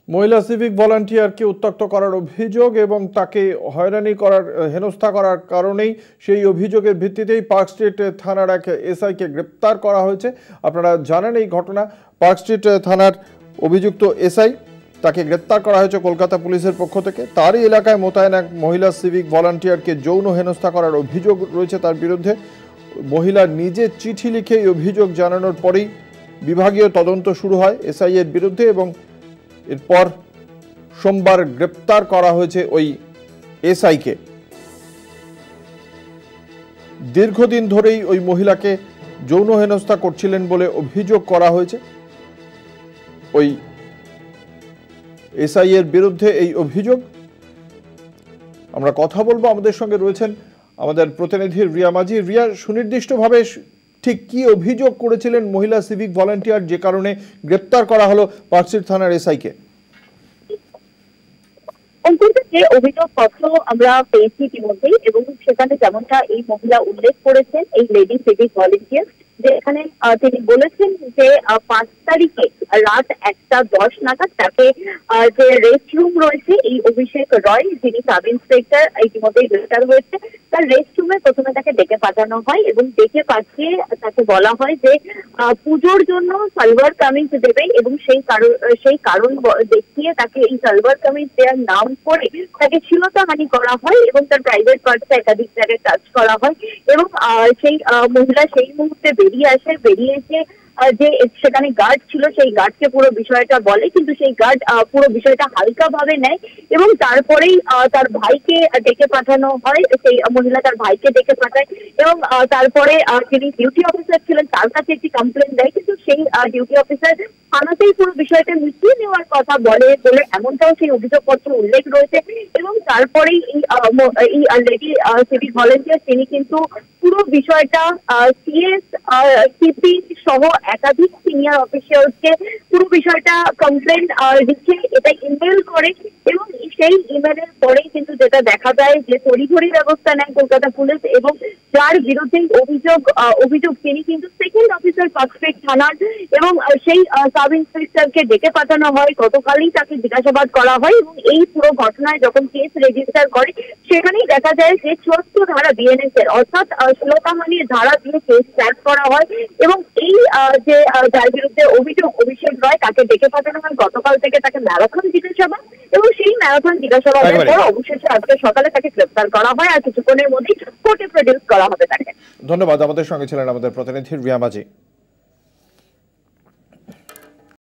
মহিলা সিভিক ভলান্টিয়ারকে উত্ত্যক্ত করার অভিযোগ এবং তাকে হয়রানি করার হেনস্থা করার কারণেই সেই অভিযোগের ভিত্তিতেই পার্ক স্ট্রিট থানার এক এসআইকে গ্রেপ্তার করা হয়েছে। আপনারা জানেন এই ঘটনা। পার্ক স্ট্রিট থানার অভিযুক্ত এসআই তাকে গ্রেপ্তার করা হয়েছে কলকাতা পুলিশের পক্ষ থেকে। তারই এলাকায় মোতায়েন এক মহিলা সিভিক ভলান্টিয়ারকে যৌন হেনস্থা করার অভিযোগ রয়েছে তার বিরুদ্ধে। মহিলা নিজে চিঠি লিখে এই অভিযোগ জানানোর পরেই বিভাগীয় তদন্ত শুরু হয় এসআই এর বিরুদ্ধে এবং এরপর সোমবার গ্রেপ্তার করা হয়েছে ওই এসআইকে। দীর্ঘদিন ধরেই ওই মহিলাকে যৌন হেনস্থা করছিলেন বলে অভিযোগ করা হয়েছে। ওই এসআই এর বিরুদ্ধে এই অভিযোগ। আমরা কথা বলবো, আমাদের সঙ্গে রয়েছেন আমাদের প্রতিনিধি রিয়া মাঝি। রিয়া, সুনির্দিষ্টভাবে ঠিক কি অভিযোগ করেছিলেন মহিলা সিভিক ভলান্টিয়ার যে কারণে গ্রেপ্তার করা হলো পার্ক স্ট্রিট থানার এসআইকে? যে অভিযোগপত্র আমরা পেয়েছি ইতিমধ্যেই এবং সেখানে যেমনটা এই মহিলা উল্লেখ করেছেন, এই লেডি সিভিক ভলান্টিয়ার, যে এখানে তিনি বলেছেন যে 5 তারিখে রাত 1:10 নাগাদ তাকে যে রেস্ট রুম রয়েছে এই অভিষেক রয়, যিনি সাব ইন্সপেক্টর, ইতিমধ্যেই গ্রেফতার হয়েছে, তার রেস্ট রুমে প্রথমে তাকে ডেকে পাঠানো হয় এবং ডেকে পাঠিয়ে তাকে বলা হয় যে পুজোর জন্য সালোয়ার কামিজ দেবে এবং সেই কারণ দেখিয়ে তাকে এই সালোয়ার কামিজ দেওয়ার নাম করে তাকে শ্লীলতাহানি করা হয় এবং তার প্রাইভেট পার্টসে একাধিক জায়গায় টাচ করা হয় এবং সেই মহিলা সেই মুহূর্তে বেরিয়ে এসে যে সেখানে গার্ড ছিল সেই গার্ডকে পুরো বিষয়টা বলে, কিন্তু সেই গার্ড পুরো বিষয়টা হালকা ভাবে নেয় এবং তারপরেই তার ভাইকে ডেকে পাঠানো হয়। সেই মহিলা তার ভাইকে ডেকে পাঠায় এবং তারপরে যিনি ডিউটি অফিসার ছিলেন তার কাছে একটি কমপ্লেন দেয়, কিন্তু সেই ডিউটি অফিসার থানাতেই পুরো বিষয়টা মিটিয়ে নেওয়ার কথা বলে বলে এমনটাও সেই অভিযোগপত্র উল্লেখ রয়েছে। এবং তারপরেই এই লেডি সিভিক ভলান্টিয়ার তিনি কিন্তু পুরো বিষয়টা সিএস সিপি সহ একাধিক সিনিয়র অফিসারকে পুরো বিষয়টা কমপ্লেন লিখে এটা ইমেল করে এবং সেই ইমেলের পরেই কিন্তু যেটা দেখা যায় যে তড়িঘড়ি ব্যবস্থা নেয় কলকাতা পুলিশ এবং যার বিরুদ্ধে অভিযোগ তিনি কিন্তু সেকেন্ড অফিসার পার্ক স্ট্রিট থানার এবং সেই সাব ইন্সপেক্টরকে ডেকে পাঠানো হয়। গতকালই তাকে জিজ্ঞাসাবাদ করা হয় এবং এই পুরো ঘটনায় যখন কেস রেজিস্টার করে সেখানেই দেখা যায় যে 74 ধারা বিএনএস এর অর্থাৎ শ্লীলতাহানির ধারা দিয়ে কেস স্টার্ট করা হয় এবং এই যে যার বিরুদ্ধে অভিযোগ অভিষেক রয় তাকে ডেকে পাঠানো হয়। গতকাল থেকে তাকে ম্যারাথন জিজ্ঞাসাবাদ এবং সেই ম্যারাথন জিজ্ঞাসাবাদের পর অবশেষে আজকে সকালে তাকে গ্রেফতার করা হয় আর কিছুক্ষণের মধ্যেই কোর্টে প্রডিউস করা হবে তাকে। ধন্যবাদ। আমাদের সঙ্গে ছিলেন আমাদের প্রতিনিধি রিয়া মাঝি।